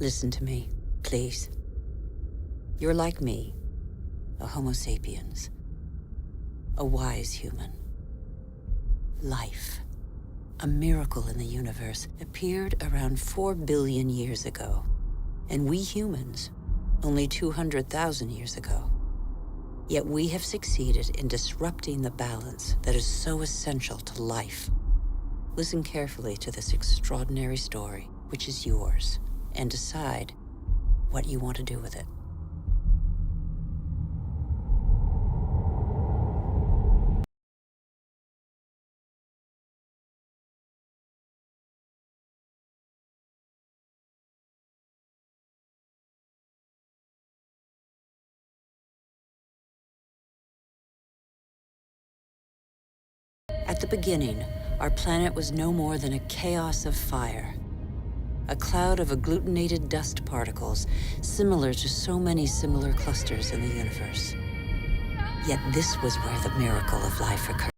Listen to me, please. You're like me, a Homo sapiens, a wise human. Life, a miracle in the universe, appeared around 4 billion years ago, and we humans, only 200,000 years ago. Yet we have succeeded in disrupting the balance that is so essential to life. Listen carefully to this extraordinary story, which is yours, and decide what you want to do with it. At the beginning, our planet was no more than a chaos of fire. A cloud of agglutinated dust particles, similar to so many similar clusters in the universe. Yet this was where the miracle of life occurred.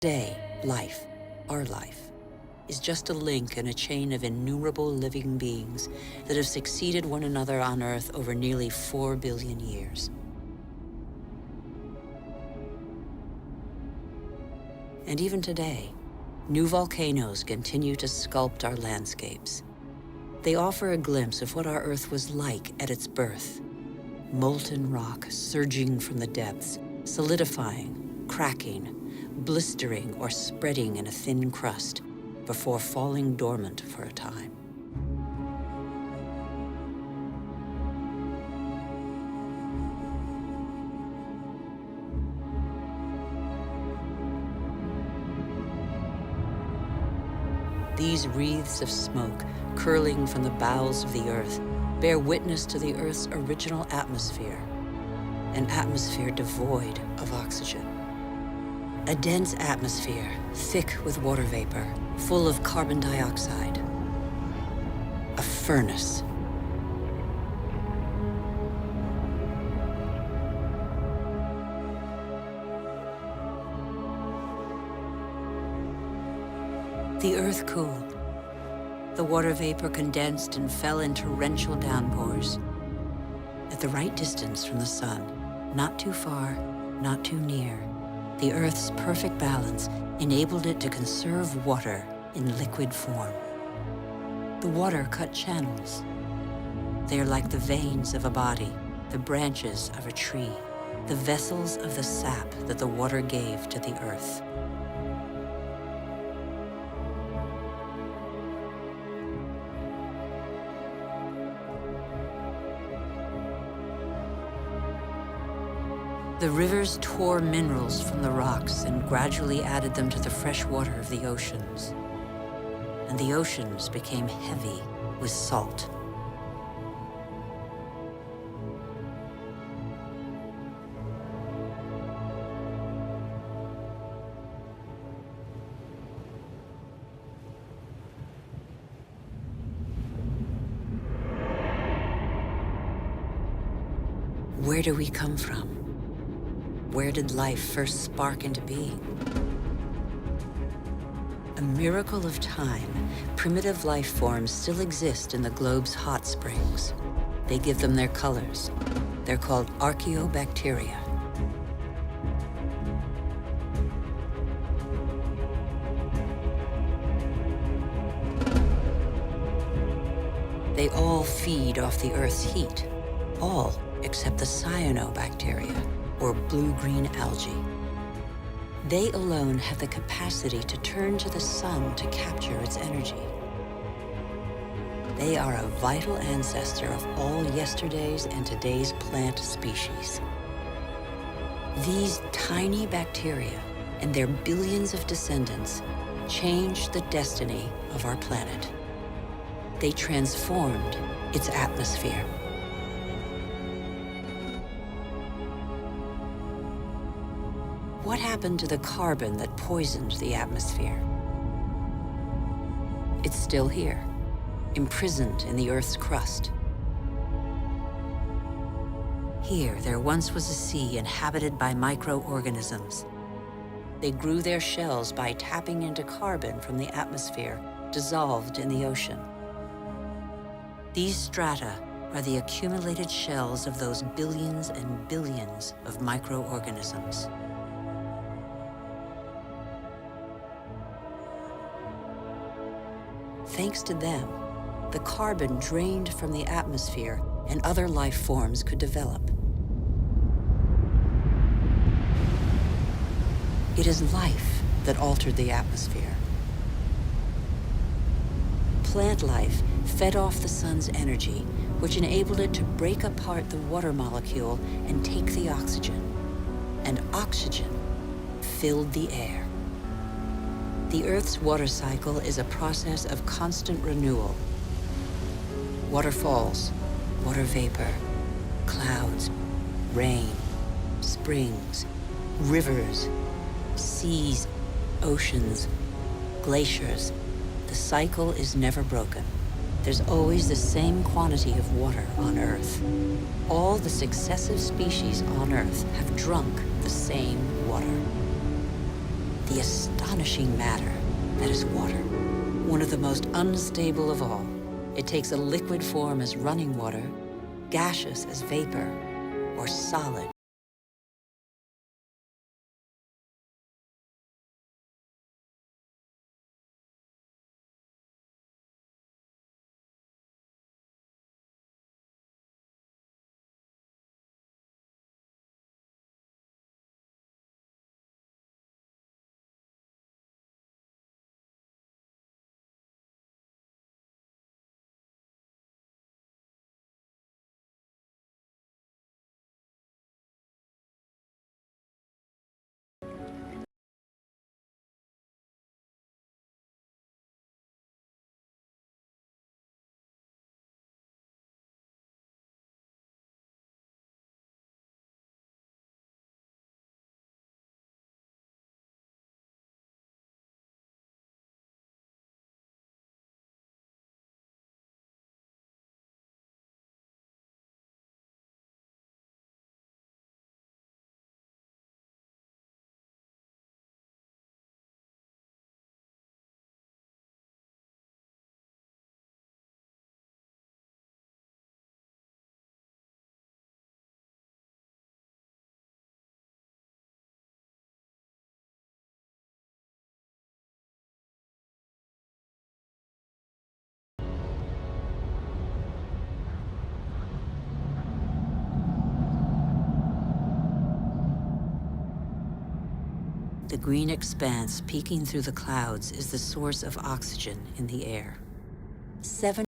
Today, life, our life, is just a link in a chain of innumerable living beings that have succeeded one another on Earth over nearly 4 billion years. And even today, new volcanoes continue to sculpt our landscapes. They offer a glimpse of what our Earth was like at its birth. Molten rock surging from the depths, solidifying, cracking, blistering or spreading in a thin crust before falling dormant for a time. These wreaths of smoke curling from the bowels of the Earth bear witness to the Earth's original atmosphere, an atmosphere devoid of oxygen. A dense atmosphere, thick with water vapor, full of carbon dioxide. A furnace. The Earth cooled. The water vapor condensed and fell in torrential downpours. At the right distance from the sun, not too far, not too near, the Earth's perfect balance enabled it to conserve water in liquid form. The water cut channels. They are like the veins of a body, the branches of a tree, the vessels of the sap that the water gave to the Earth. The rivers tore minerals from the rocks and gradually added them to the fresh water of the oceans. And the oceans became heavy with salt. Where do we come from? Where did life first spark into being? A miracle of time, primitive life forms still exist in the globe's hot springs. They give them their colors. They're called archaeobacteria. They all feed off the Earth's heat. All except the cyanobacteria, or blue-green algae. They alone have the capacity to turn to the sun to capture its energy. They are a vital ancestor of all yesterday's and today's plant species. These tiny bacteria and their billions of descendants changed the destiny of our planet. They transformed its atmosphere. What happened to the carbon that poisoned the atmosphere? It's still here, imprisoned in the Earth's crust. Here, there once was a sea inhabited by microorganisms. They grew their shells by tapping into carbon from the atmosphere dissolved in the ocean. These strata are the accumulated shells of those billions and billions of microorganisms. Thanks to them, the carbon drained from the atmosphere and other life forms could develop. It is life that altered the atmosphere. Plant life fed off the sun's energy, which enabled it to break apart the water molecule and take the oxygen. And oxygen filled the air. The Earth's water cycle is a process of constant renewal. Waterfalls, water vapor, clouds, rain, springs, rivers, seas, oceans, glaciers. The cycle is never broken. There's always the same quantity of water on Earth. All the successive species on Earth have drunk the same water. The astonishing matter that is water, one of the most unstable of all. It takes a liquid form as running water, gaseous as vapor, or solid. The green expanse peeking through the clouds is the source of oxygen in the air. 7billions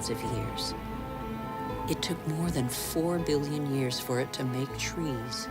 of years. It took more than 4 billion years for it to make trees.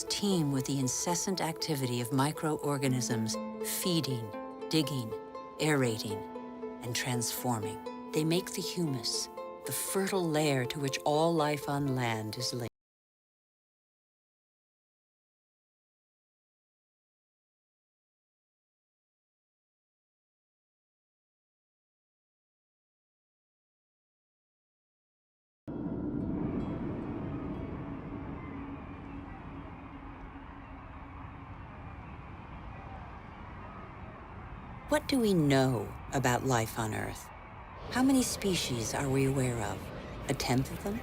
Team with the incessant activity of microorganisms feeding, digging, aerating, and transforming. They make the humus, the fertile layer to which all life on land is linked. What do we know about life on Earth? How many species are we aware of? 1/10 of them?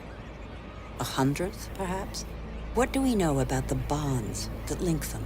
100th, perhaps? What do we know about the bonds that link them?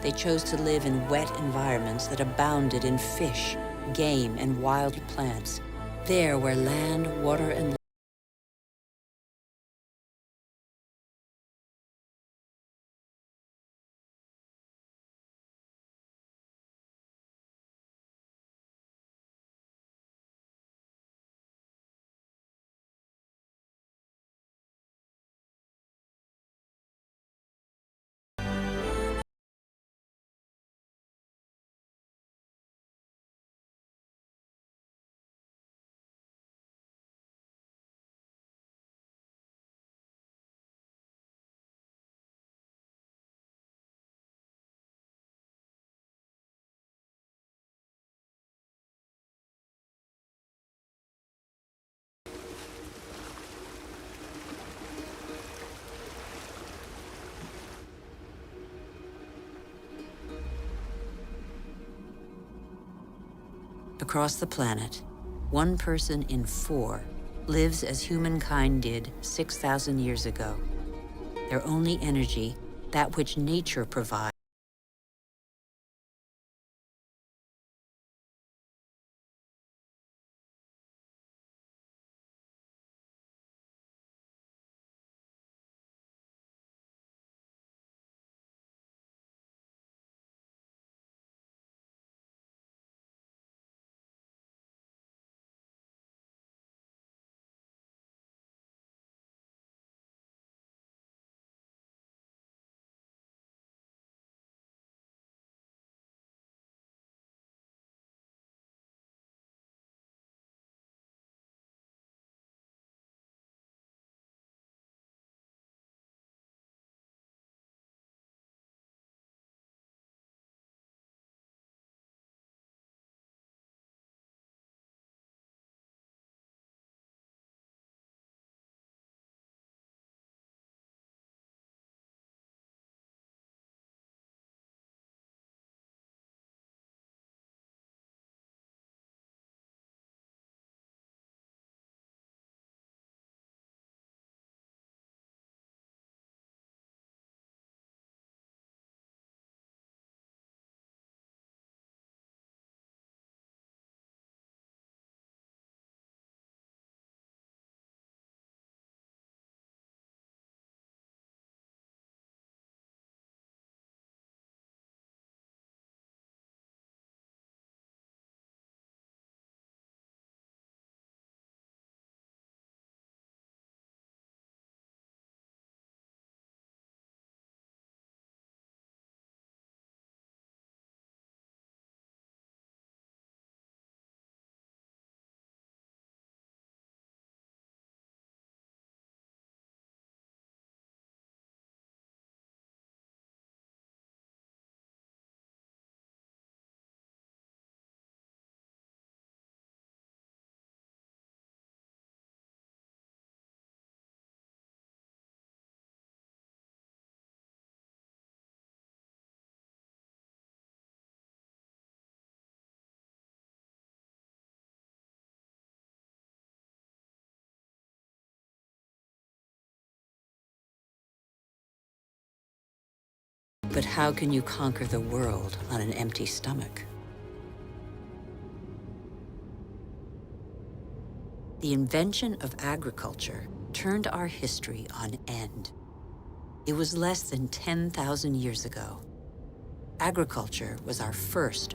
They chose to live in wet environments that abounded in fish, game, and wild plants. There where land, water, and across the planet, 1 person in 4 lives as humankind did 6,000 years ago. Their only energy, that which nature provides. But how can you conquer the world on an empty stomach? The invention of agriculture turned our history on end. It was less than 10,000 years ago. Agriculture was our first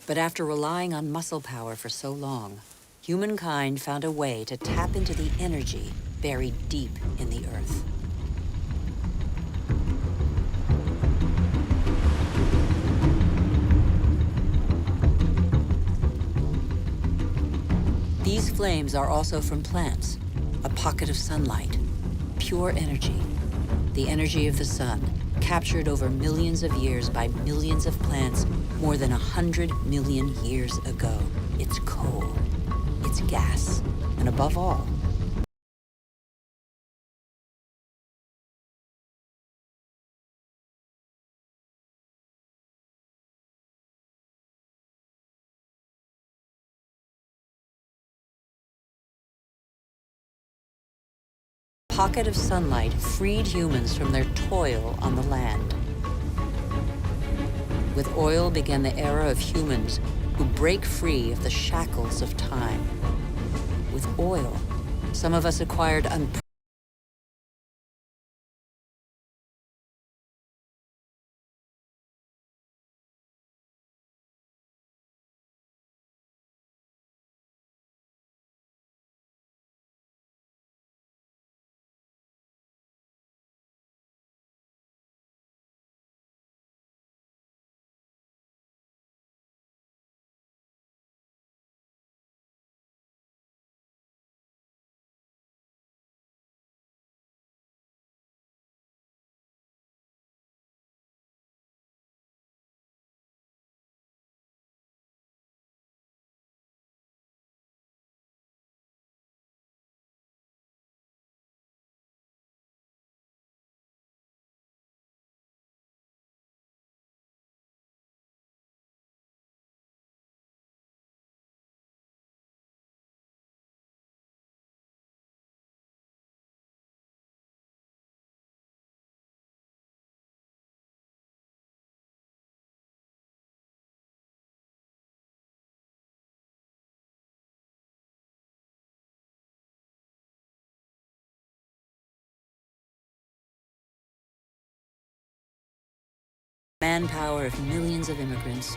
But after relying on muscle power for so long, humankind found a way to tap into the energy buried deep in the earth. These flames are also from plants, a pocket of sunlight, pure energy, the energy of the sun, captured over millions of years by millions of plants more than 100 million years ago. It's coal, it's gas, and above all, pocket of sunlight freed humans from their toil on the land. With oil began the era of humans who break free of the shackles of time. With oil, some of us acquired manpower of millions of immigrants,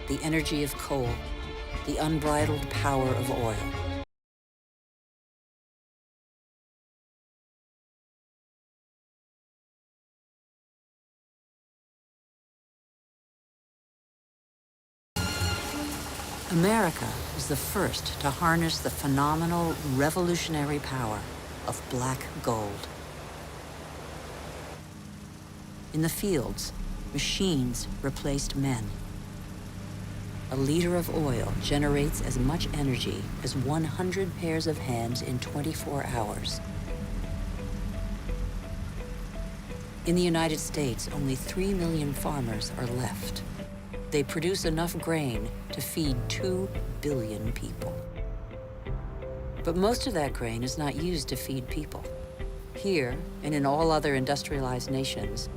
the energy of coal, the unbridled power of oil. America was the first to harness the phenomenal, revolutionary power of black gold. In the fields, machines replaced men. A liter of oil generates as much energy as 100 pairs of hands in 24 hours. In the United States, only 3 million farmers are left. They produce enough grain to feed 2 billion people. But most of that grain is not used to feed people. Here, and in all other industrialized nations,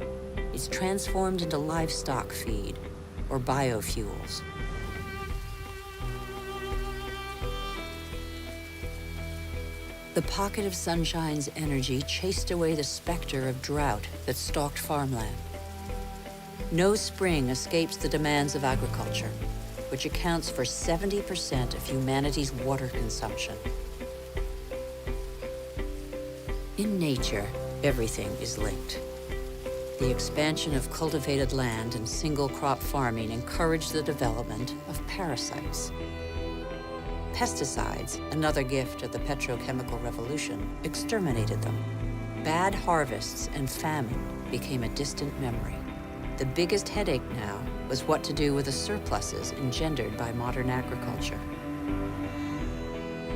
it's transformed into livestock feed, or biofuels. The pocket of sunshine's energy chased away the specter of drought that stalked farmland. No spring escapes the demands of agriculture, which accounts for 70% of humanity's water consumption. In nature, everything is linked. The expansion of cultivated land and single-crop farming encouraged the development of parasites. Pesticides, another gift of the petrochemical revolution, exterminated them. Bad harvests and famine became a distant memory. The biggest headache now was what to do with the surpluses engendered by modern agriculture.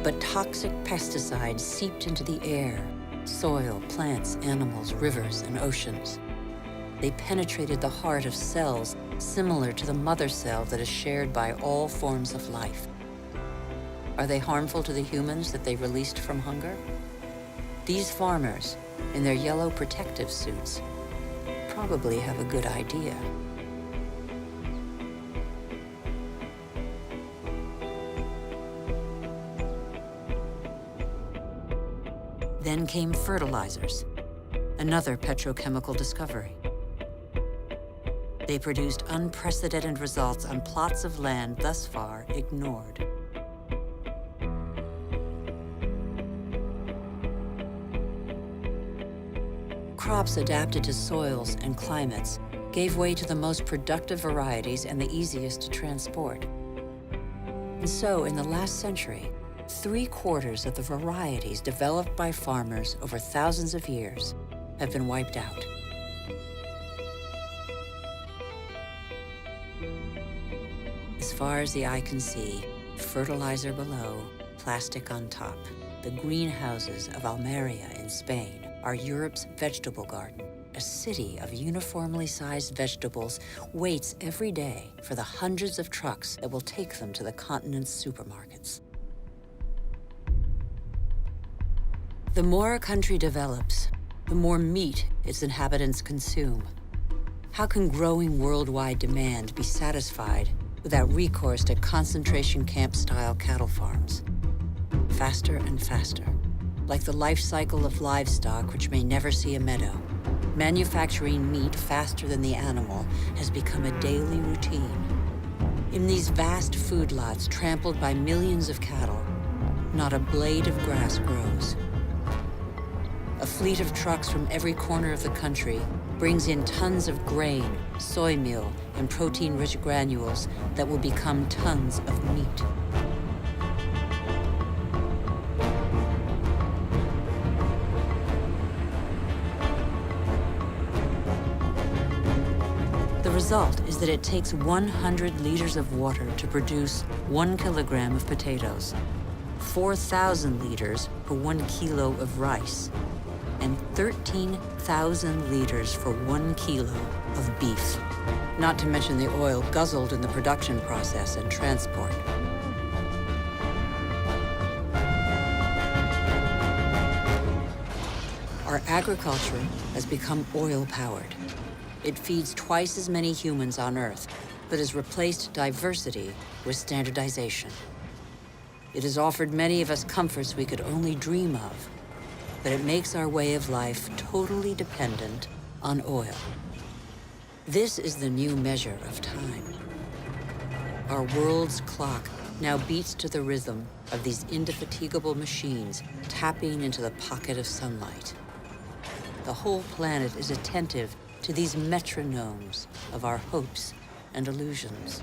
But toxic pesticides seeped into the air, soil, plants, animals, rivers, and oceans. They penetrated the heart of cells similar to the mother cell that is shared by all forms of life. Are they harmful to the humans that they released from hunger? These farmers, in their yellow protective suits, probably have a good idea. Then came fertilizers, another petrochemical discovery. They produced unprecedented results on plots of land thus far ignored. Crops adapted to soils and climates gave way to the most productive varieties and the easiest to transport. And so, in the last century, 3/4 of the varieties developed by farmers over thousands of years have been wiped out. As far as the eye can see, fertilizer below, plastic on top. The greenhouses of Almeria in Spain are Europe's vegetable garden. A city of uniformly sized vegetables waits every day for the hundreds of trucks that will take them to the continent's supermarkets. The more a country develops, the more meat its inhabitants consume. How can growing worldwide demand be satisfied without recourse to concentration camp-style cattle farms? Faster and faster, like the life cycle of livestock which may never see a meadow. Manufacturing meat faster than the animal has become a daily routine. In these vast food lots trampled by millions of cattle, not a blade of grass grows. A fleet of trucks from every corner of the country brings in tons of grain, soy meal, and protein-rich granules that will become tons of meat. The result is that it takes 100 liters of water to produce 1 kilogram of potatoes, 4,000 liters for 1 kilo of rice, and 13,000 liters for 1 kilo of beef, not to mention the oil guzzled in the production process and transport. Our agriculture has become oil-powered. It feeds twice as many humans on Earth, but has replaced diversity with standardization. It has offered many of us comforts we could only dream of, but it makes our way of life totally dependent on oil. This is the new measure of time. Our world's clock now beats to the rhythm of these indefatigable machines tapping into the pocket of sunlight. The whole planet is attentive to these metronomes of our hopes and illusions.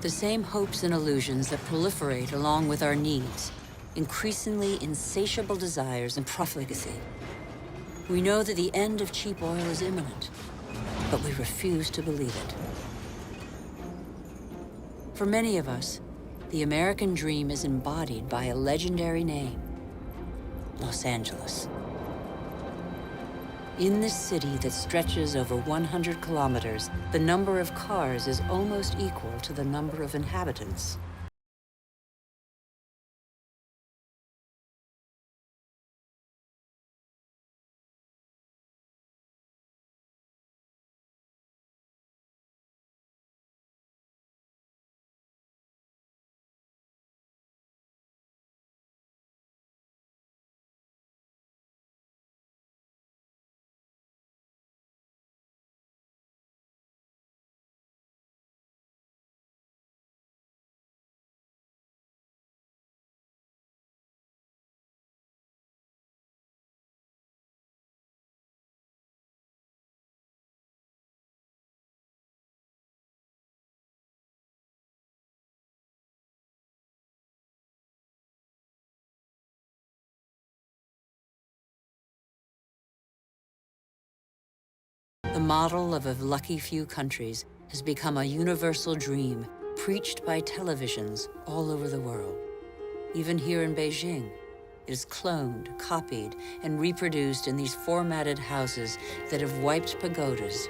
The same hopes and illusions that proliferate along with our needs, increasingly insatiable desires and profligacy. We know that the end of cheap oil is imminent, but we refuse to believe it. For many of us, the American dream is embodied by a legendary name, Los Angeles. In this city that stretches over 100 kilometers, the number of cars is almost equal to the number of inhabitants. The model of a lucky few countries has become a universal dream preached by televisions all over the world. Even here in Beijing, it is cloned, copied, and reproduced in these formatted houses that have wiped pagodas.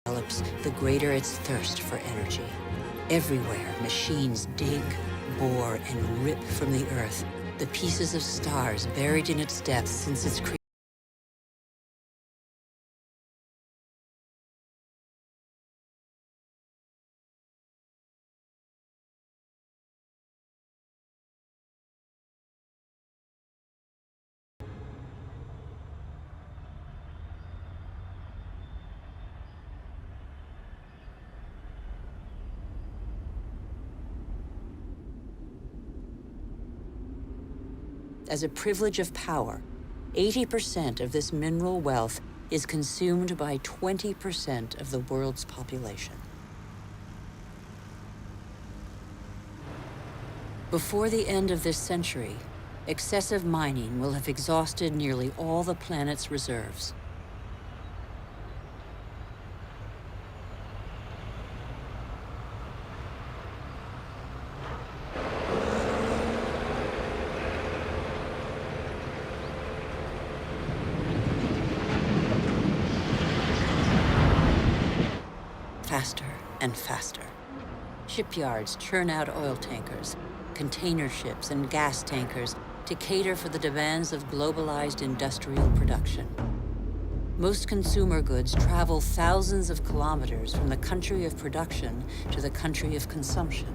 Develops the greater its thirst for energy. Everywhere, machines dig, bore, and rip from the Earth the pieces of stars buried in its depths since its creation. As a privilege of power, 80% of this mineral wealth is consumed by 20% of the world's population. Before the end of this century, excessive mining will have exhausted nearly all the planet's reserves. Faster and faster. Shipyards churn out oil tankers, container ships, and gas tankers to cater for the demands of globalized industrial production. Most consumer goods travel thousands of kilometers from the country of production to the country of consumption.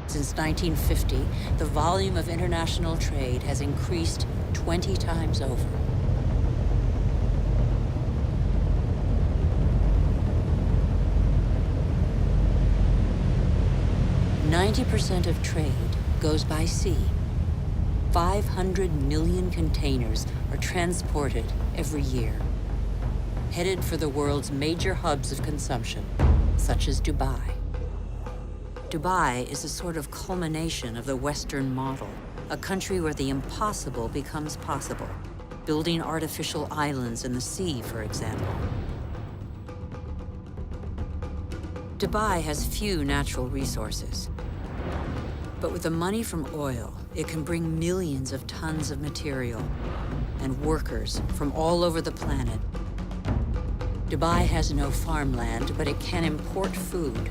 Since 1950, the volume of international trade has increased 20 times over. 90% of trade goes by sea. 500 million containers are transported every year, headed for the world's major hubs of consumption, such as Dubai. Dubai is a sort of culmination of the Western model, a country where the impossible becomes possible, building artificial islands in the sea, for example. Dubai has few natural resources. But with the money from oil, it can bring millions of tons of material and workers from all over the planet. Dubai has no farmland, but it can import food.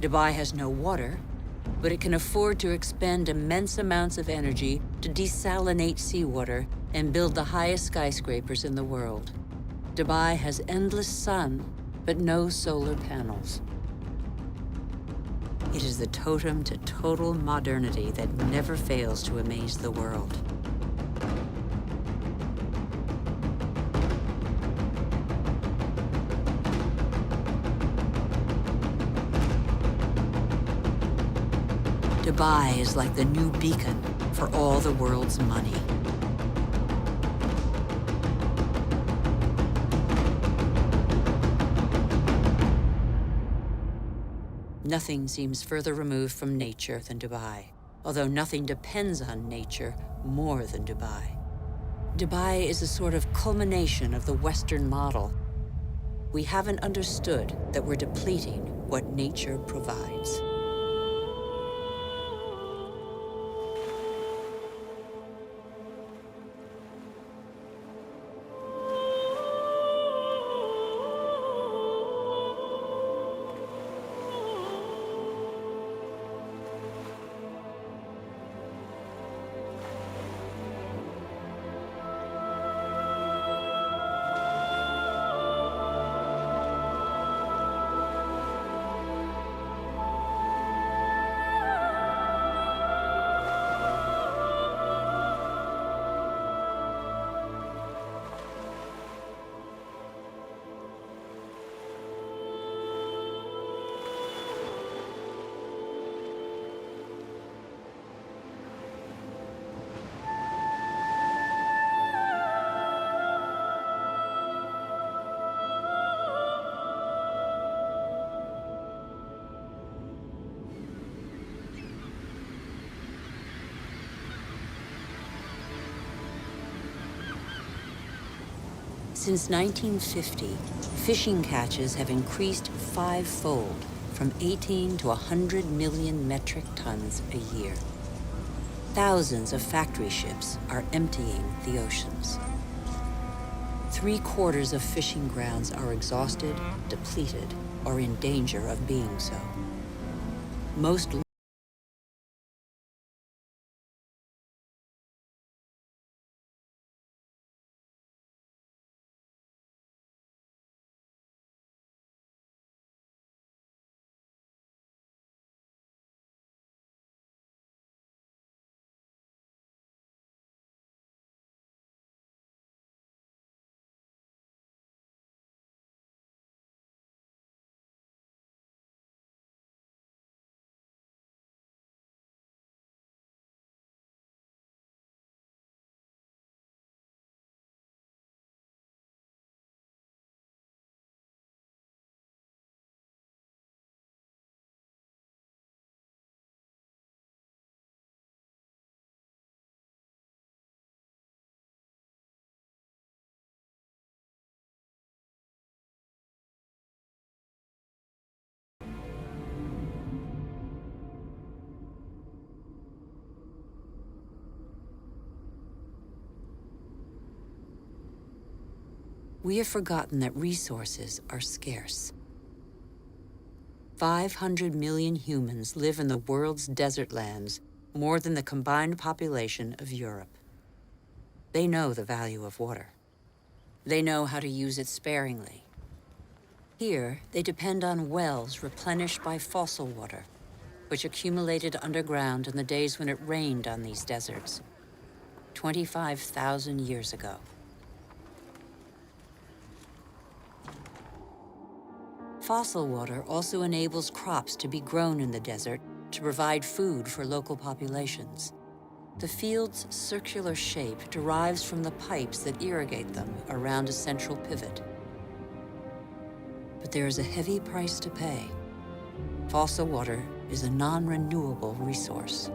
Dubai has no water, but it can afford to expend immense amounts of energy to desalinate seawater and build the highest skyscrapers in the world. Dubai has endless sun, but no solar panels. It is the totem to total modernity that never fails to amaze the world. Dubai is like the new beacon for all the world's money. Nothing seems further removed from nature than Dubai, although nothing depends on nature more than Dubai. Dubai is a sort of culmination of the Western model. We haven't understood that we're depleting what nature provides. Since 1950, fishing catches have increased five-fold, from 18 to 100 million metric tons a year. Thousands of factory ships are emptying the oceans. 3/4 of fishing grounds are exhausted, depleted, or in danger of being so. Most we have forgotten that resources are scarce. 500 million humans live in the world's desert lands, more than the combined population of Europe. They know the value of water. They know how to use it sparingly. Here, they depend on wells replenished by fossil water, which accumulated underground in the days when it rained on these deserts, 25,000 years ago. Fossil water also enables crops to be grown in the desert to provide food for local populations. The field's circular shape derives from the pipes that irrigate them around a central pivot. But there is a heavy price to pay. Fossil water is a non-renewable resource.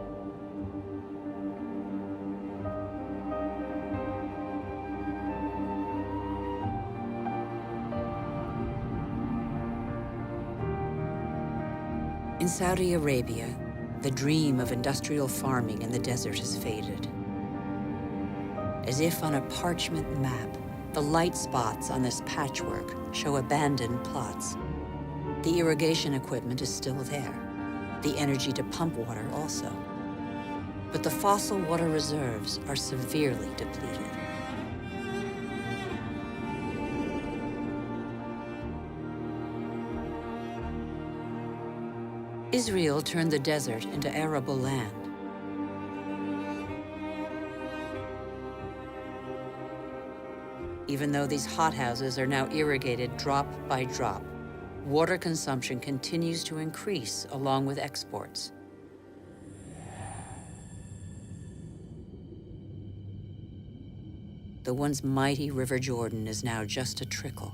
In Saudi Arabia, the dream of industrial farming in the desert has faded. As if on a parchment map, the light spots on this patchwork show abandoned plots. The irrigation equipment is still there, the energy to pump water also. But the fossil water reserves are severely depleted. Israel turned the desert into arable land. Even though these hothouses are now irrigated drop by drop, water consumption continues to increase along with exports. The once mighty River Jordan is now just a trickle.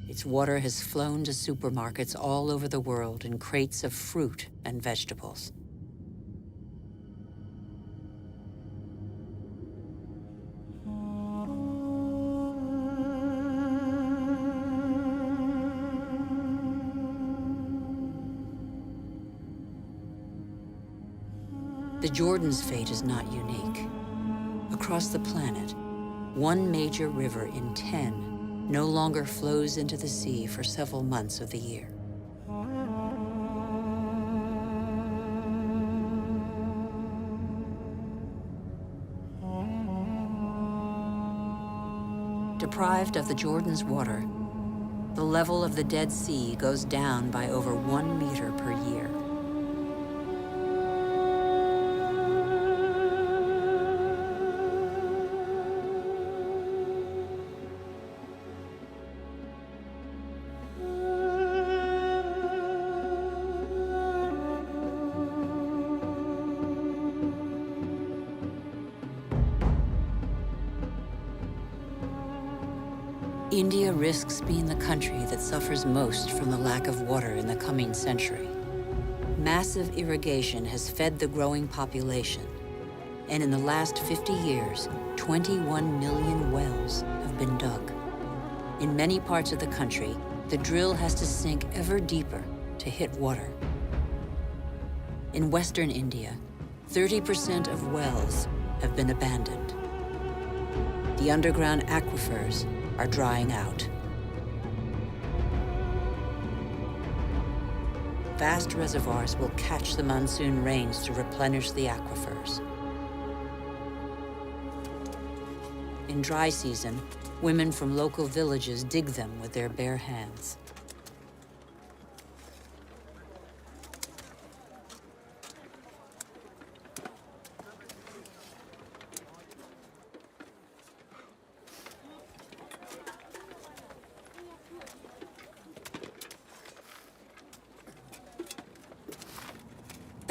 Its water has flown to supermarkets all over the world in crates of fruit and vegetables. The Jordan's fate is not unique. Across the planet, one major river in 10 no longer flows into the sea for several months of the year. Deprived of the Jordan's water, the level of the Dead Sea goes down by over 1 meter per year. India risks being the country that suffers most from the lack of water in the coming century. Massive irrigation has fed the growing population, and in the last 50 years, 21 million wells have been dug. In many parts of the country, the drill has to sink ever deeper to hit water. In western India, 30% of wells have been abandoned. The underground aquifers are drying out. Vast reservoirs will catch the monsoon rains to replenish the aquifers. In dry season, women from local villages dig them with their bare hands.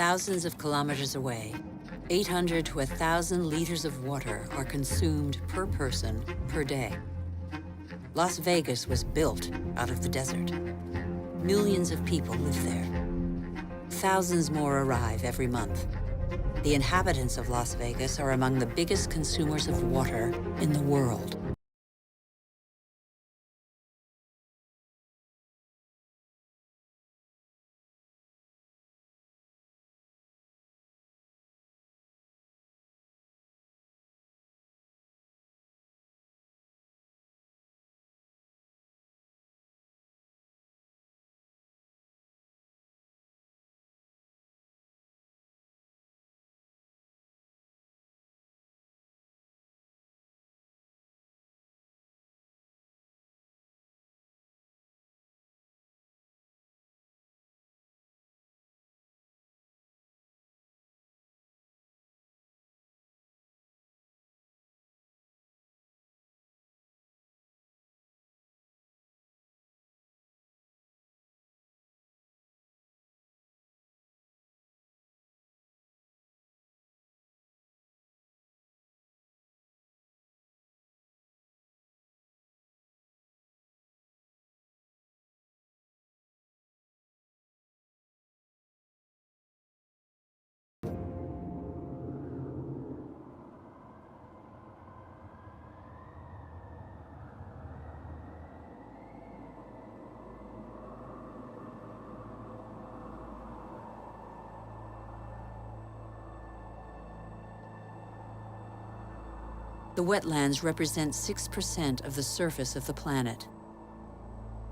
Thousands of kilometers away, 800 to 1,000 liters of water are consumed per person per day. Las Vegas was built out of the desert. Millions of people live there. Thousands more arrive every month. The inhabitants of Las Vegas are among the biggest consumers of water in the world. The wetlands represent 6% of the surface of the planet.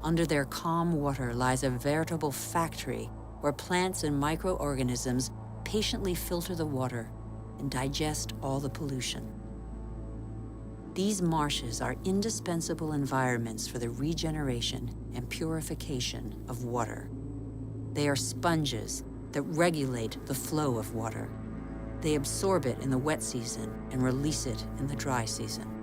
Under their calm water lies a veritable factory where plants and microorganisms patiently filter the water and digest all the pollution. These marshes are indispensable environments for the regeneration and purification of water. They are sponges that regulate the flow of water. They absorb it in the wet season and release it in the dry season.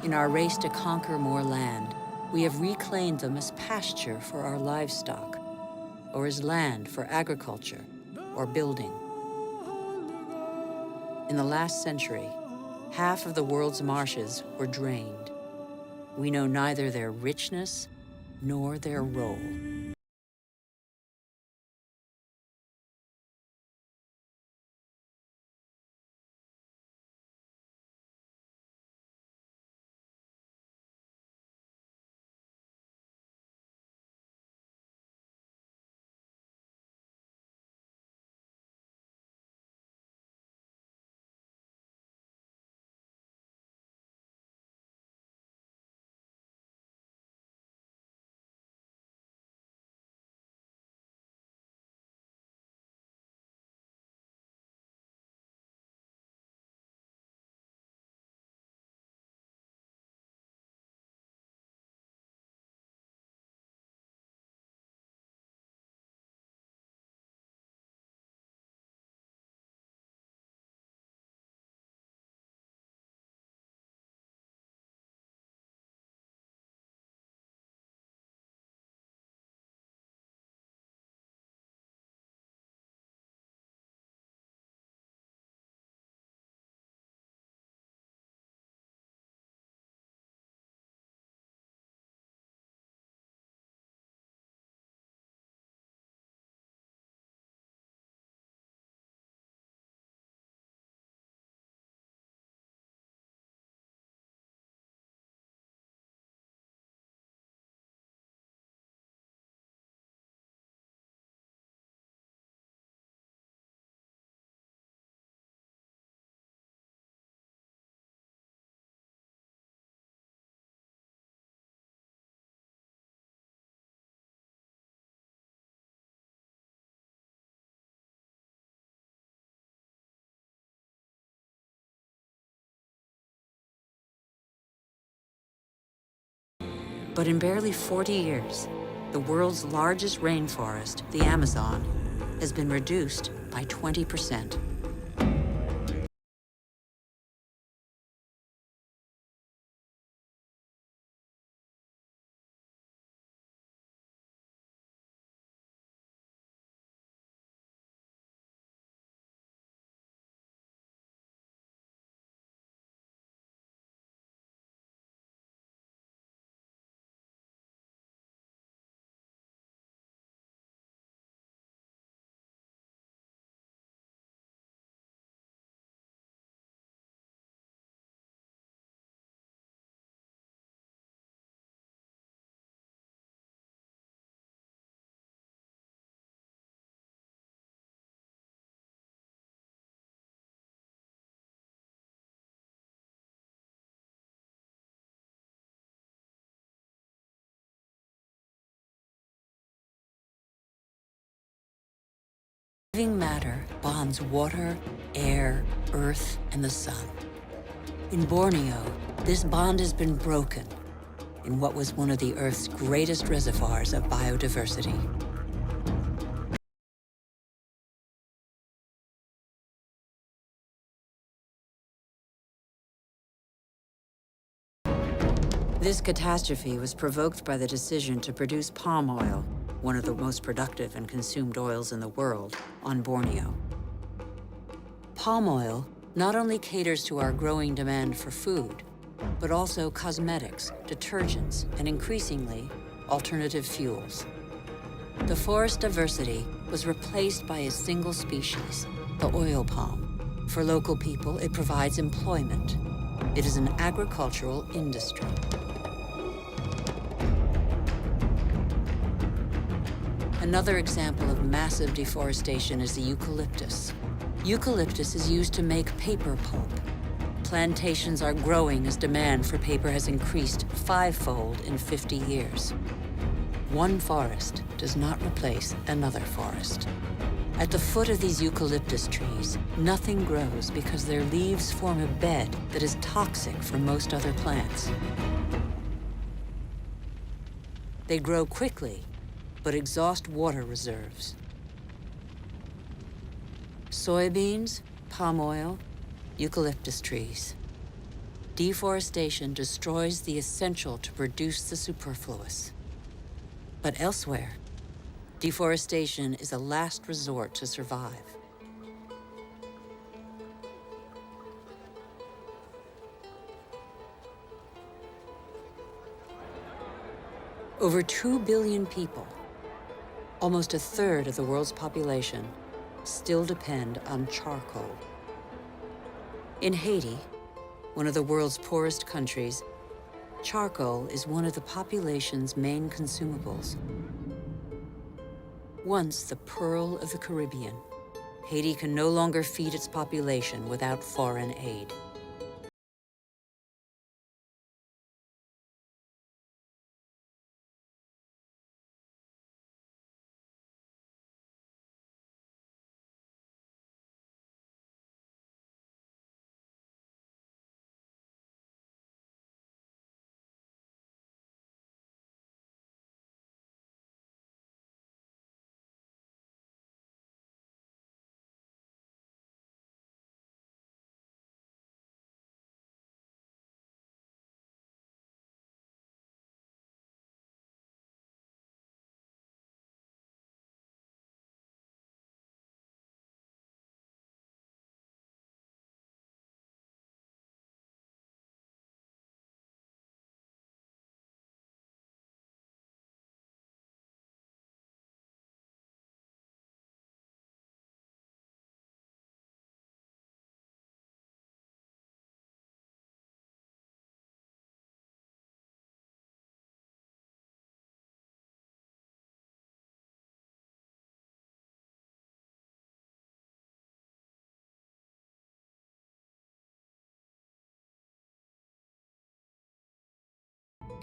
In our race to conquer more land, we have reclaimed them as pasture for our livestock, or as land for agriculture or building. In the last century, half of the world's marshes were drained. We know neither their richness nor their role. But in barely 40 years, the world's largest rainforest, the Amazon, has been reduced by 20%. Living matter bonds water, air, earth, and the sun. In Borneo, this bond has been broken in what was one of the Earth's greatest reservoirs of biodiversity. This catastrophe was provoked by the decision to produce palm oil, one of the most productive and consumed oils in the world, on Borneo. Palm oil not only caters to our growing demand for food, but also cosmetics, detergents, and increasingly, alternative fuels. The forest diversity was replaced by a single species, the oil palm. For local people, it provides employment. It is an agricultural industry. Another example of massive deforestation is the eucalyptus. Eucalyptus is used to make paper pulp. Plantations are growing as demand for paper has increased 5-fold in 50 years. One forest does not replace another forest. At the foot of these eucalyptus trees, nothing grows because their leaves form a bed that is toxic for most other plants. They grow quickly, but exhaust water reserves. Soybeans, palm oil, eucalyptus trees. Deforestation destroys the essential to produce the superfluous. But elsewhere, deforestation is a last resort to survive. Over 2 billion people, almost a third of the world's population, still depend on charcoal. In Haiti, one of the world's poorest countries, charcoal is one of the population's main consumables. Once the pearl of the Caribbean, Haiti can no longer feed its population without foreign aid.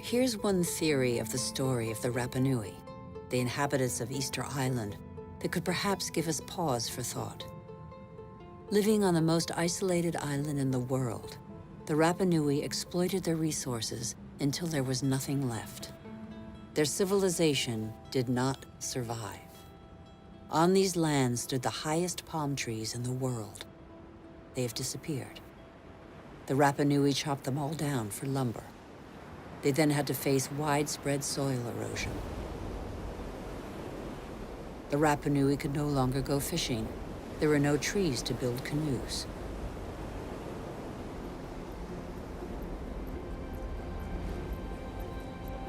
Here's one theory of the story of the Rapa Nui, the inhabitants of Easter Island, that could perhaps give us pause for thought. Living on the most isolated island in the world, the Rapa Nui exploited their resources until there was nothing left. Their civilization did not survive. On these lands stood the highest palm trees in the world. They have disappeared. The Rapa Nui chopped them all down for lumber. They then had to face widespread soil erosion. The Rapa Nui could no longer go fishing. There were no trees to build canoes.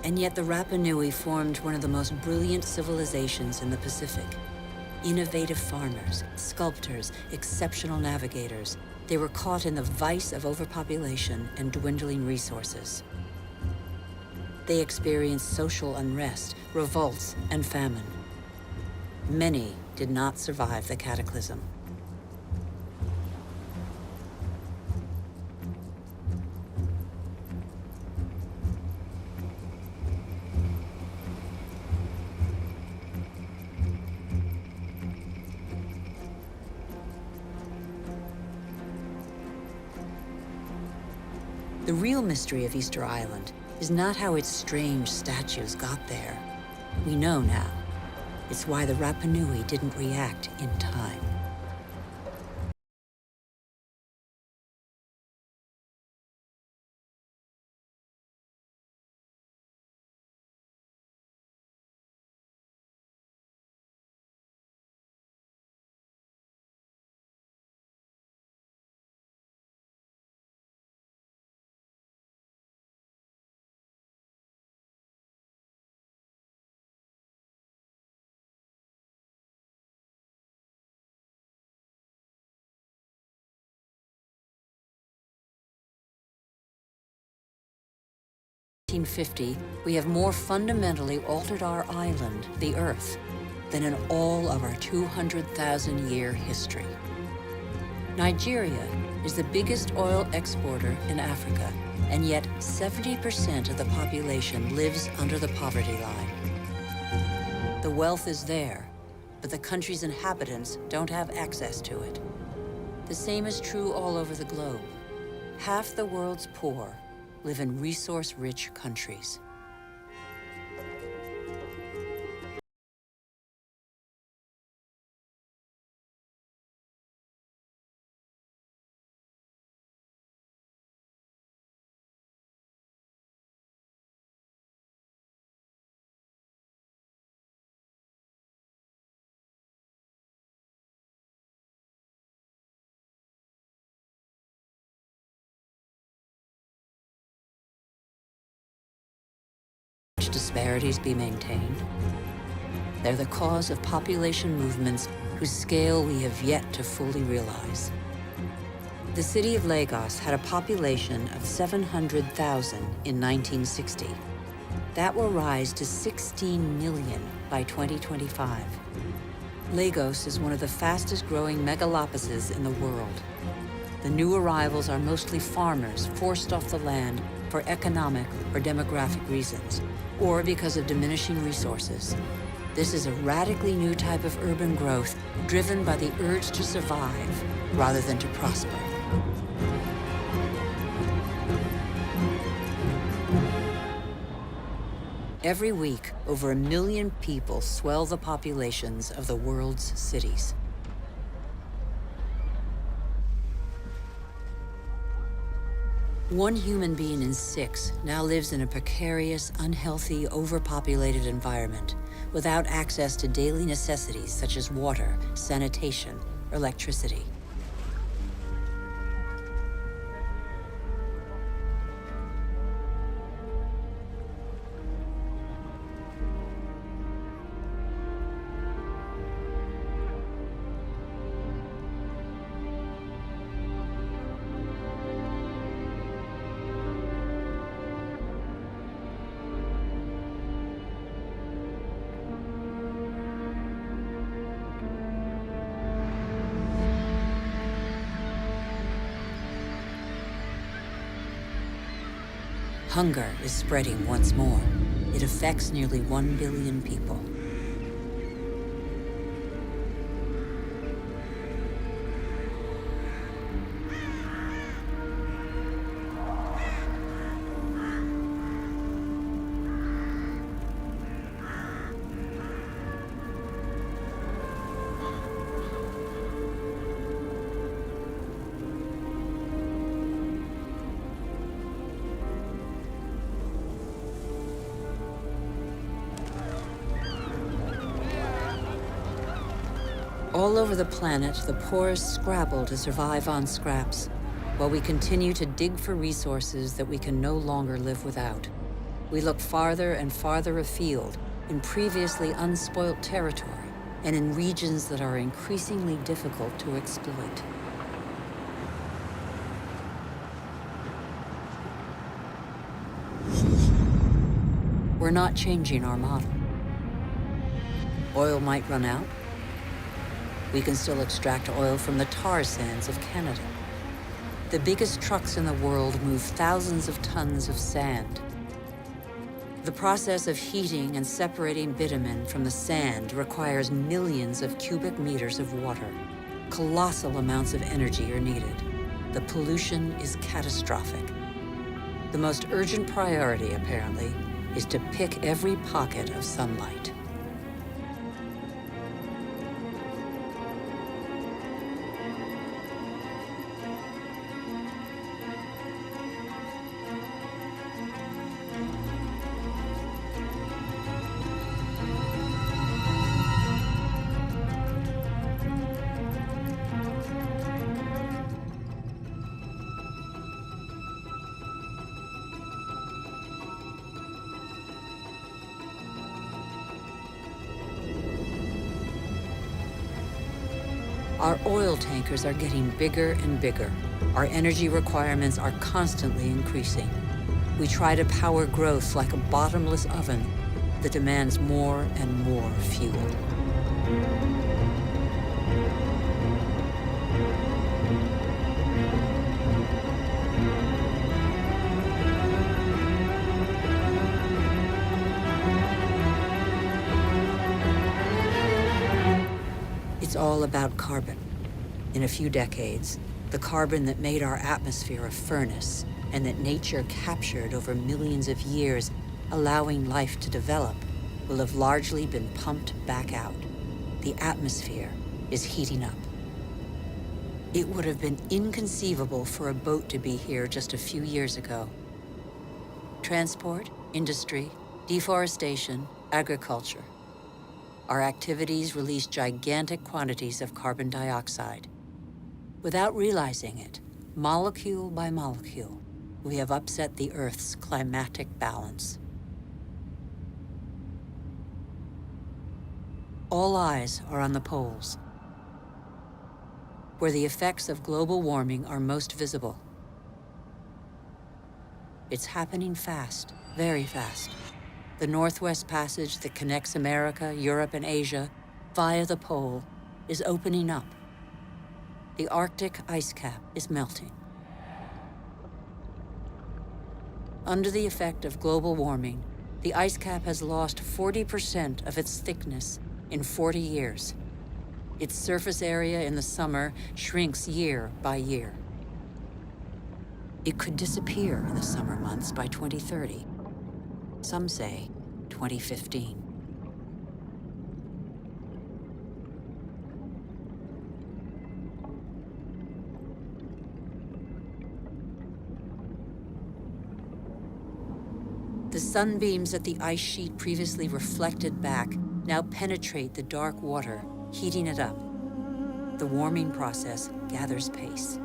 And yet the Rapa Nui formed one of the most brilliant civilizations in the Pacific. Innovative farmers, sculptors, exceptional navigators. They were caught in the vice of overpopulation and dwindling resources. They experienced social unrest, revolts, and famine. Many did not survive the cataclysm. The real mystery of Easter Island is not how its strange statues got there. We know now. It's why the Rapa Nui didn't react in time. In 1950, we have more fundamentally altered our island, the Earth, than in all of our 200,000-year history. Nigeria is the biggest oil exporter in Africa, and yet 70% of the population lives under the poverty line. The wealth is there, but the country's inhabitants don't have access to it. The same is true all over the globe. Half the world's poor live in resource-rich countries. Disparities be maintained. They're the cause of population movements whose scale we have yet to fully realize. The city of Lagos had a population of 700,000 in 1960. That will rise to 16 million by 2025. Lagos is one of the fastest growing megalopolises in the world. The new arrivals are mostly farmers forced off the land for economic or demographic reasons, or because of diminishing resources. This is a radically new type of urban growth driven by the urge to survive rather than to prosper. Every week, over 1 million people swell the populations of the world's cities. One human being in 6 now lives in a precarious, unhealthy, overpopulated environment without access to daily necessities such as water, sanitation, or electricity. Hunger is spreading once more. It affects nearly 1 billion people. All over the planet, the poorest scrabble to survive on scraps, while we continue to dig for resources that we can no longer live without. We look farther and farther afield, in previously unspoilt territory, and in regions that are increasingly difficult to exploit. We're not changing our model. Oil might run out. We can still extract oil from the tar sands of Canada. The biggest trucks in the world move thousands of tons of sand. The process of heating and separating bitumen from the sand requires millions of cubic meters of water. Colossal amounts of energy are needed. The pollution is catastrophic. The most urgent priority, apparently, is to pick every pocket of sunlight. Our oil tankers are getting bigger and bigger. Our energy requirements are constantly increasing. We try to power growth like a bottomless oven that demands more and more fuel. It's all about carbon. In a few decades, the carbon that made our atmosphere a furnace and that nature captured over millions of years, allowing life to develop, will have largely been pumped back out. The atmosphere is heating up. It would have been inconceivable for a boat to be here just a few years ago. Transport, industry, deforestation, agriculture. Our activities release gigantic quantities of carbon dioxide. Without realizing it, molecule by molecule, we have upset the Earth's climatic balance. All eyes are on the poles, where the effects of global warming are most visible. It's happening fast, very fast. The Northwest Passage that connects America, Europe, and Asia via the pole is opening up. The Arctic ice cap is melting. Under the effect of global warming, the ice cap has lost 40% of its thickness in 40 years. Its surface area in the summer shrinks year by year. It could disappear in the summer months by 2030. Some say 2015. The sunbeams that the ice sheet previously reflected back now penetrate the dark water, heating it up. The warming process gathers pace.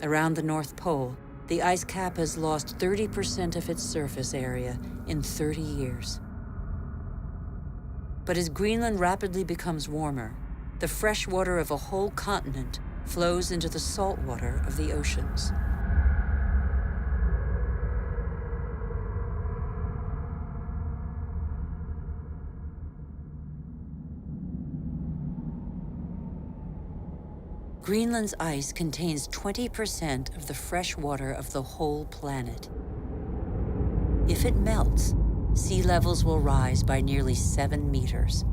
Around the North Pole, the ice cap has lost 30% of its surface area in 30 years. But as Greenland rapidly becomes warmer, the fresh water of a whole continent flows into the salt water of the oceans. Greenland's ice contains 20% of the fresh water of the whole planet. If it melts, sea levels will rise by nearly 7 meters.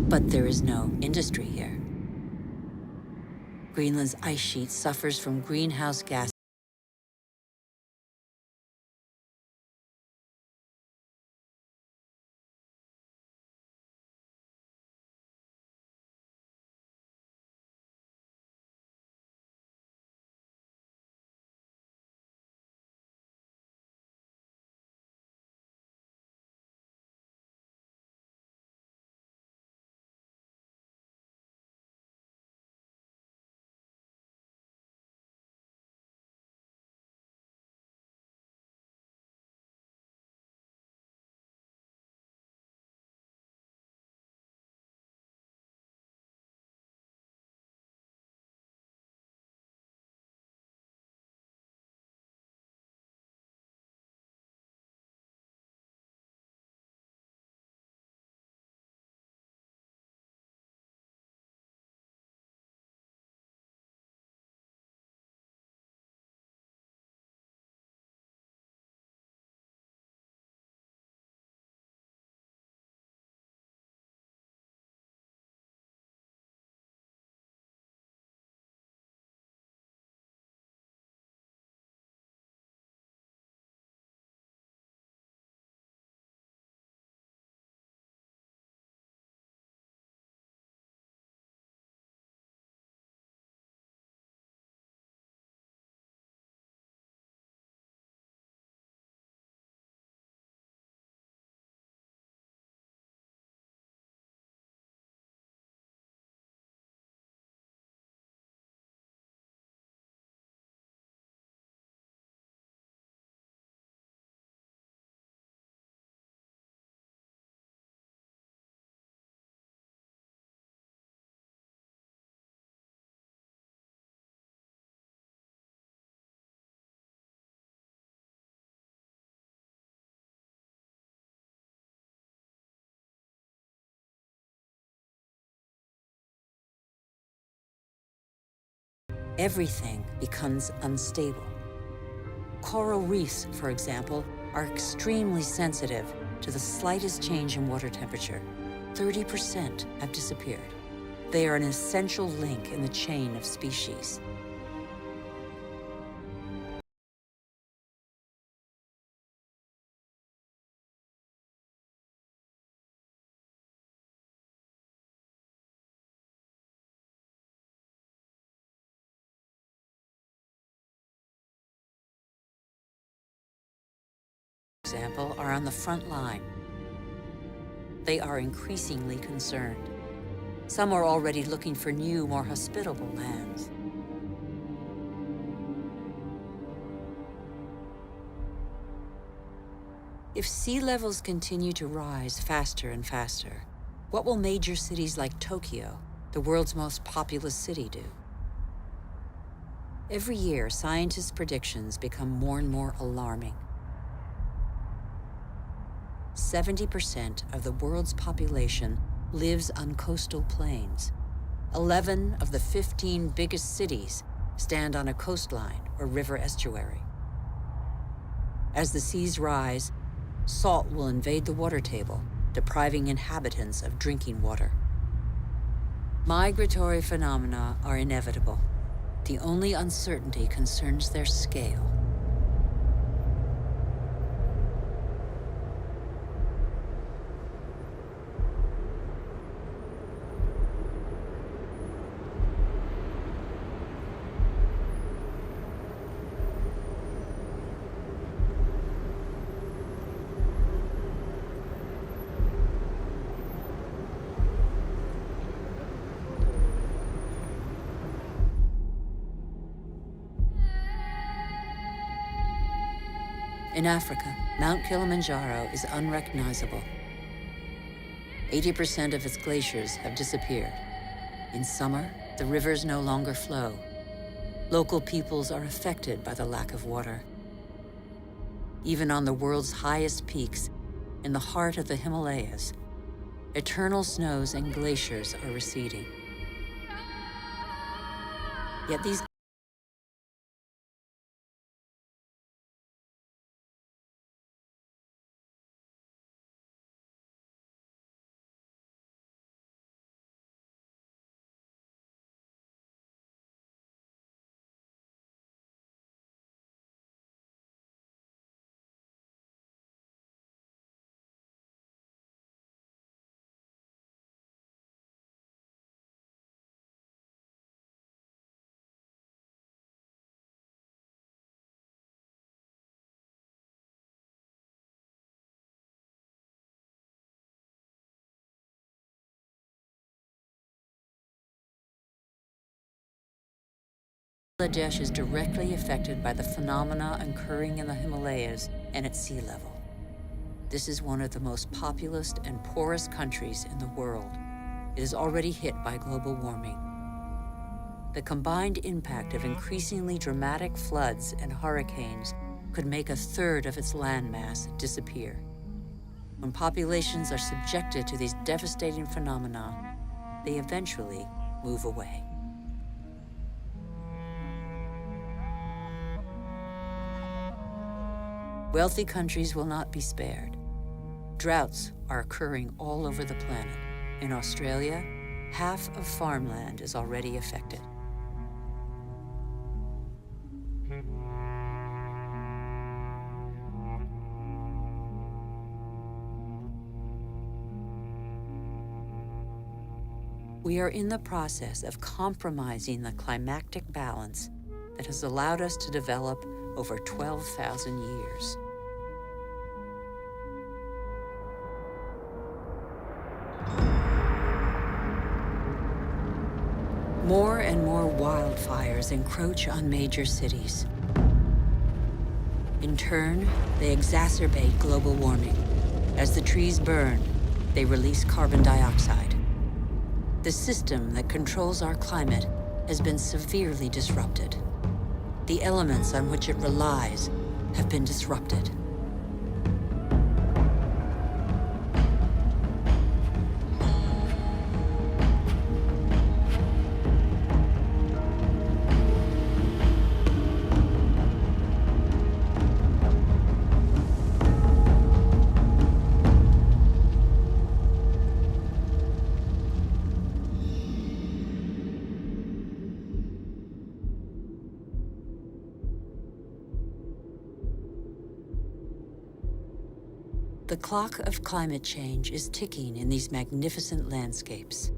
But there is no industry here. Greenland's ice sheet suffers from greenhouse gas. Everything becomes unstable. Coral reefs, for example, are extremely sensitive to the slightest change in water temperature. 30% have disappeared. They are an essential link in the chain of species. For example, are on the front line. They are increasingly concerned. Some are already looking for new, more hospitable lands. If sea levels continue to rise faster and faster, what will major cities like Tokyo, the world's most populous city, do? Every year, scientists' predictions become more and more alarming. 70% of the world's population lives on coastal plains. 11 of the 15 biggest cities stand on a coastline or river estuary. As the seas rise, salt will invade the water table, depriving inhabitants of drinking water. Migratory phenomena are inevitable. The only uncertainty concerns their scale. In Africa, Mount Kilimanjaro is unrecognizable. 80% of its glaciers have disappeared. In summer, the rivers no longer flow. Local peoples are affected by the lack of water. Even on the world's highest peaks, in the heart of the Himalayas, eternal snows and glaciers are receding. Yet these Bangladesh is directly affected by the phenomena occurring in the Himalayas and at sea level. This is one of the most populous and poorest countries in the world. It is already hit by global warming. The combined impact of increasingly dramatic floods and hurricanes could make a third of its landmass disappear. When populations are subjected to these devastating phenomena, they eventually move away. Wealthy countries will not be spared. Droughts are occurring all over the planet. In Australia, half of farmland is already affected. We are in the process of compromising the climactic balance that has allowed us to develop over 12,000 years. More and more wildfires encroach on major cities. In turn, they exacerbate global warming. As the trees burn, they release carbon dioxide. The system that controls our climate has been severely disrupted. The elements on which it relies have been disrupted. The clock of climate change is ticking in these magnificent landscapes.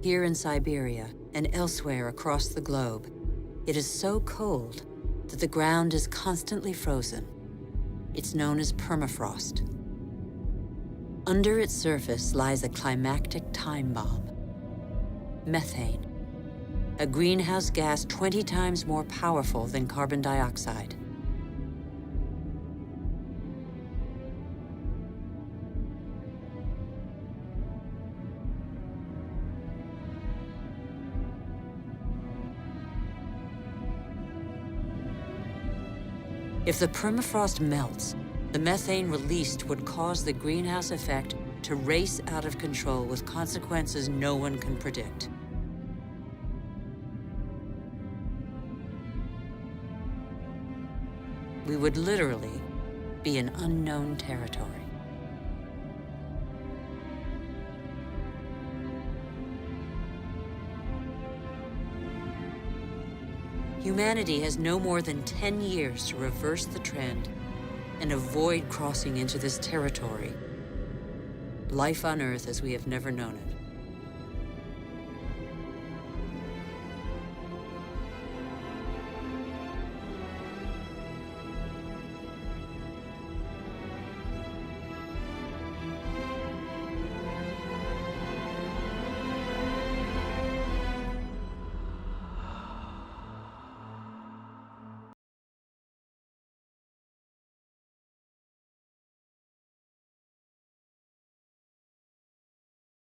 Here in Siberia and elsewhere across the globe, it is so cold that the ground is constantly frozen. It's known as permafrost. Under its surface lies a climactic time bomb: methane, a greenhouse gas 20 times more powerful than carbon dioxide. If the permafrost melts, the methane released would cause the greenhouse effect to race out of control with consequences no one can predict. We would literally be in unknown territory. Humanity has no more than 10 years to reverse the trend and avoid crossing into this territory, life on Earth as we have never known it.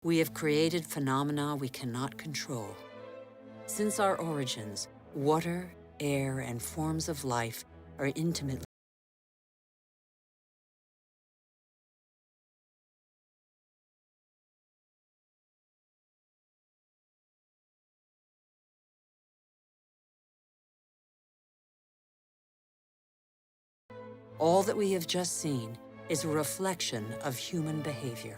We have created phenomena we cannot control. Since our origins, water, air, and forms of life are intimately all that we have just seen is a reflection of human behavior.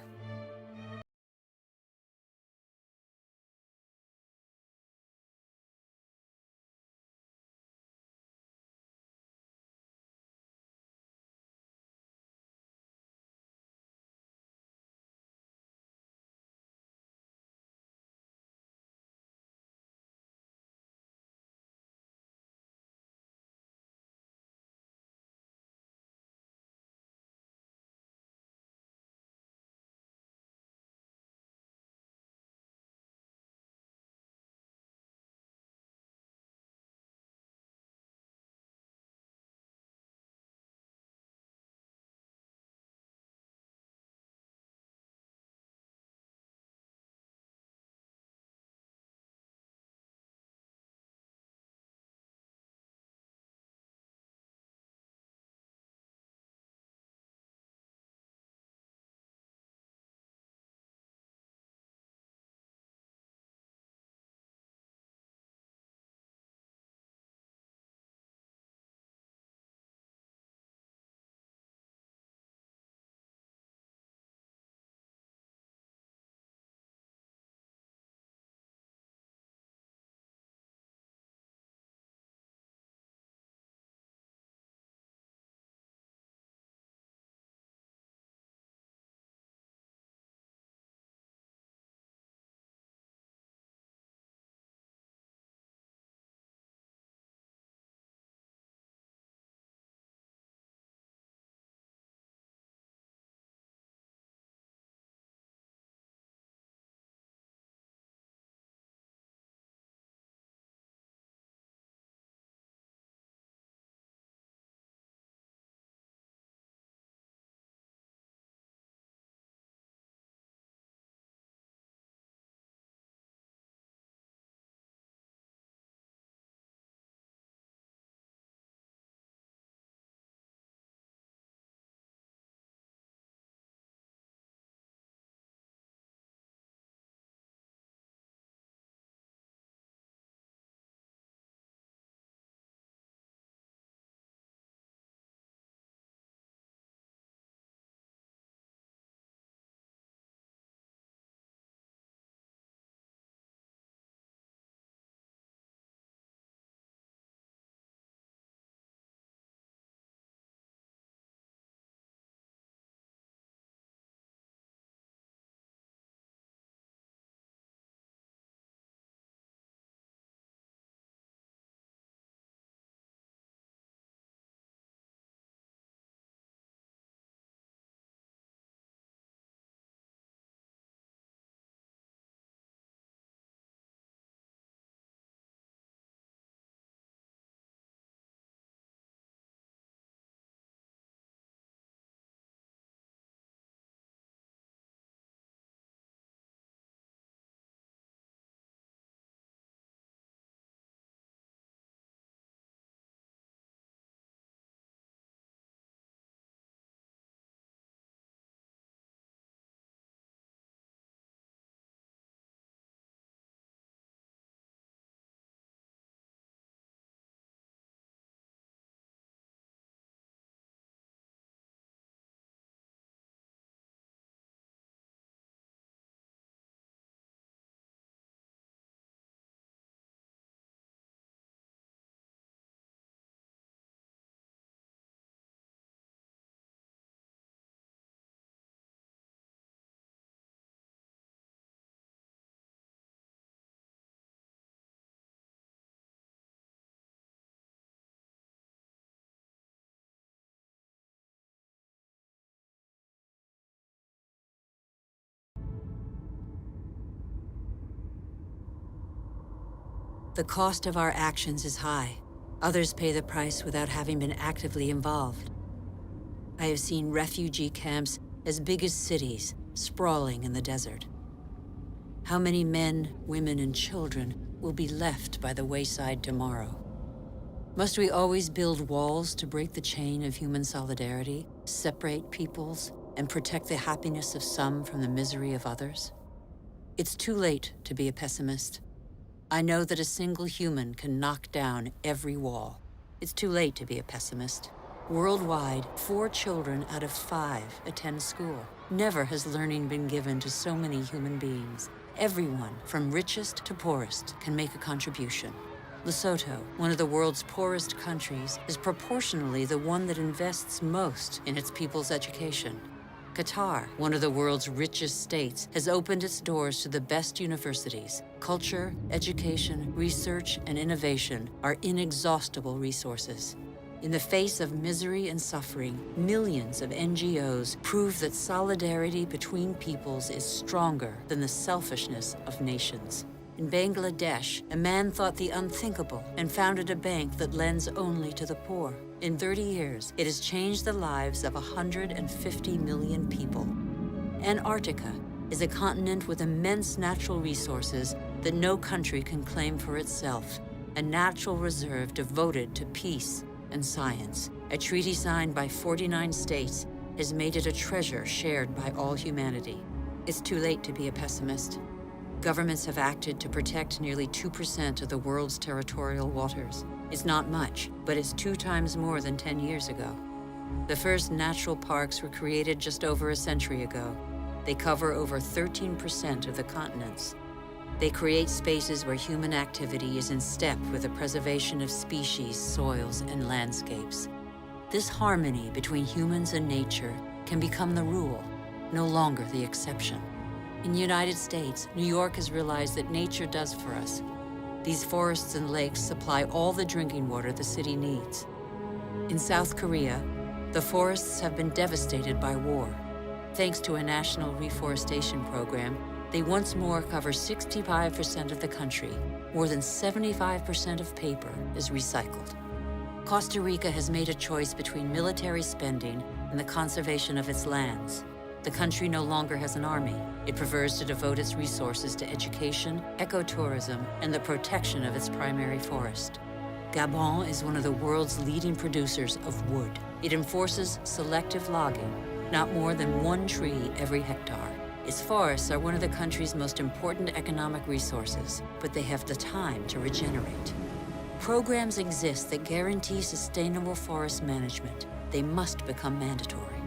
The cost of our actions is high. Others pay the price without having been actively involved. I have seen refugee camps as big as cities, sprawling in the desert. How many men, women, and children will be left by the wayside tomorrow? Must we always build walls to break the chain of human solidarity, separate peoples, and protect the happiness of some from the misery of others? It's too late to be a pessimist. I know that a single human can knock down every wall. It's too late to be a pessimist. Worldwide, 4 children out of 5 attend school. Never has learning been given to so many human beings. Everyone, from richest to poorest, can make a contribution. Lesotho, one of the world's poorest countries, is proportionally the one that invests most in its people's education. Qatar, one of the world's richest states, has opened its doors to the best universities. Culture, education, research, and innovation are inexhaustible resources. In the face of misery and suffering, millions of NGOs prove that solidarity between peoples is stronger than the selfishness of nations. In Bangladesh, a man thought the unthinkable and founded a bank that lends only to the poor. In 30 years, it has changed the lives of 150 million people. Antarctica is a continent with immense natural resources that no country can claim for itself, a natural reserve devoted to peace and science. A treaty signed by 49 states has made it a treasure shared by all humanity. It's too late to be a pessimist. Governments have acted to protect nearly 2% of the world's territorial waters. It's not much, but it's 2 times more than 10 years ago. The first natural parks were created just over a century ago. They cover over 13% of the continents. They create spaces where human activity is in step with the preservation of species, soils, and landscapes. This harmony between humans and nature can become the rule, no longer the exception. In the United States, New York has realized that nature does for us. These forests and lakes supply all the drinking water the city needs. In South Korea, the forests have been devastated by war. Thanks to a national reforestation program, they once more cover 65% of the country. More than 75% of paper is recycled. Costa Rica has made a choice between military spending and the conservation of its lands. The country no longer has an army. It prefers to devote its resources to education, ecotourism, and the protection of its primary forest. Gabon is one of the world's leading producers of wood. It enforces selective logging, not more than 1 tree every hectare. Its forests are one of the country's most important economic resources, but they have the time to regenerate. Programs exist that guarantee sustainable forest management. They must become mandatory.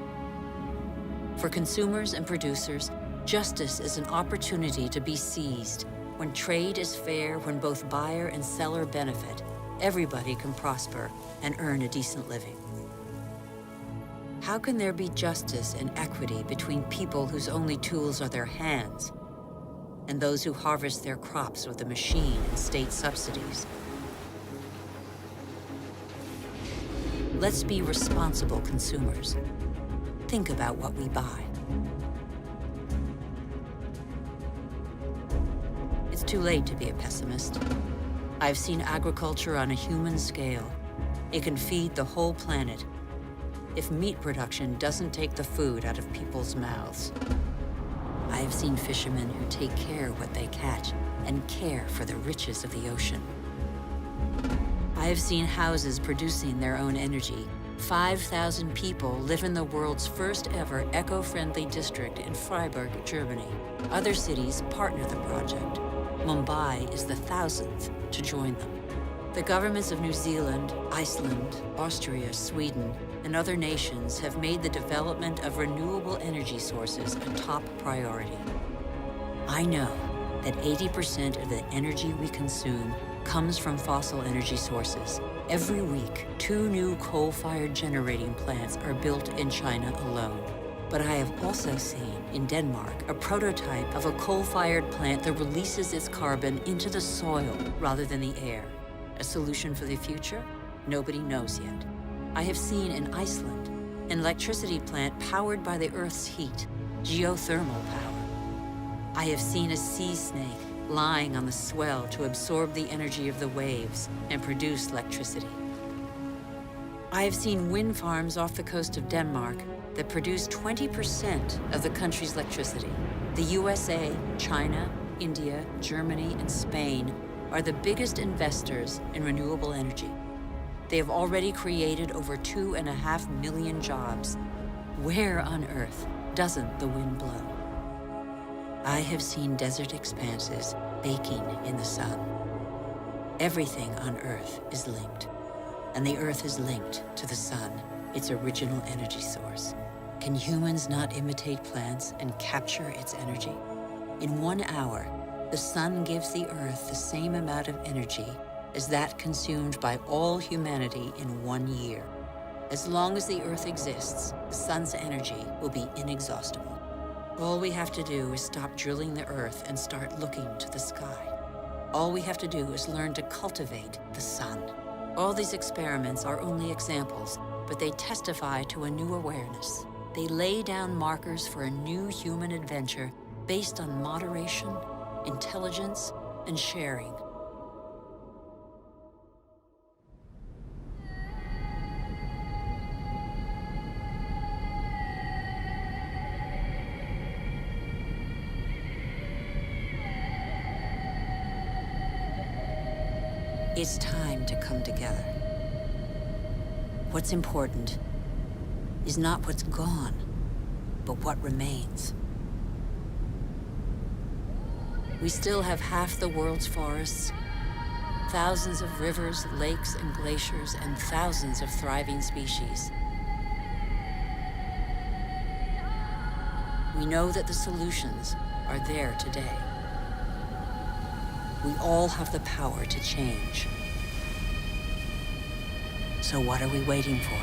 For consumers and producers, justice is an opportunity to be seized. When trade is fair, when both buyer and seller benefit, everybody can prosper and earn a decent living. How can there be justice and equity between people whose only tools are their hands and those who harvest their crops with a machine and state subsidies? Let's be responsible consumers. Think about what we buy. It's too late to be a pessimist. I've seen agriculture on a human scale. It can feed the whole planet if meat production doesn't take the food out of people's mouths. I have seen fishermen who take care of what they catch and care for the riches of the ocean. I have seen houses producing their own energy. 5,000 people live in the world's first ever eco-friendly district in Freiburg, Germany. Other cities partner the project. Mumbai is the 1,000th to join them. The governments of New Zealand, Iceland, Austria, Sweden, and other nations have made the development of renewable energy sources a top priority. I know that 80% of the energy we consume comes from fossil energy sources. Every week, 2 new coal-fired generating plants are built in China alone. But I have also seen, in Denmark, a prototype of a coal-fired plant that releases its carbon into the soil rather than the air. A solution for the future? Nobody knows yet. I have seen in Iceland an electricity plant powered by the Earth's heat, geothermal power. I have seen a sea snake lying on the swell to absorb the energy of the waves and produce electricity. I have seen wind farms off the coast of Denmark that produce 20% of the country's electricity. The USA, China, India, Germany, and Spain are the biggest investors in renewable energy. They have already created over 2.5 million jobs. Where on earth doesn't the wind blow? I have seen desert expanses baking in the sun. Everything on Earth is linked, and the Earth is linked to the sun, its original energy source. Can humans not imitate plants and capture its energy? In 1 hour, the sun gives the Earth the same amount of energy as that consumed by all humanity in 1 year. As long as the Earth exists, the sun's energy will be inexhaustible. All we have to do is stop drilling the Earth and start looking to the sky. All we have to do is learn to cultivate the sun. All these experiments are only examples, but they testify to a new awareness. They lay down markers for a new human adventure based on moderation, intelligence, and sharing. It's time to come together. What's important is not what's gone, but what remains. We still have half the world's forests, thousands of rivers, lakes, and glaciers, and thousands of thriving species. We know that the solutions are there today. We all have the power to change. So what are we waiting for?